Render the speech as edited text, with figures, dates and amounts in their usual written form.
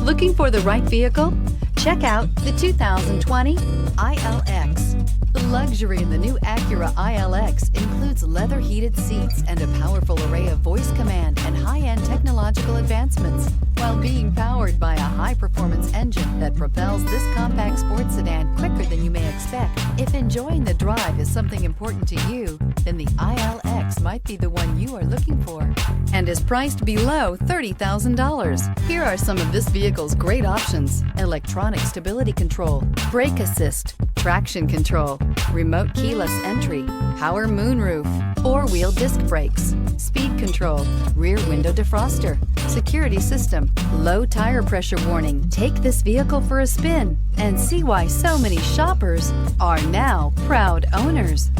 Looking for the right vehicle? Check out the 2020 ILX. The luxury in the new Acura ILX includes leather heated seats and a powerful array of voice command and high-end technological advancements, while being powered by a high-performance engine that propels this compact sports sedan quicker than you may expect. If enjoying the drive is something important to you, then the ILX might be the one you are looking for, and is priced below $30,000. Here are some of this vehicle's great options: electronic stability control, brake assist, traction control, remote keyless entry, power moonroof, four-wheel disc brakes, speed control, rear window defroster, security system, low tire pressure warning. Take this vehicle for a spin and see why so many shoppers are now proud owners.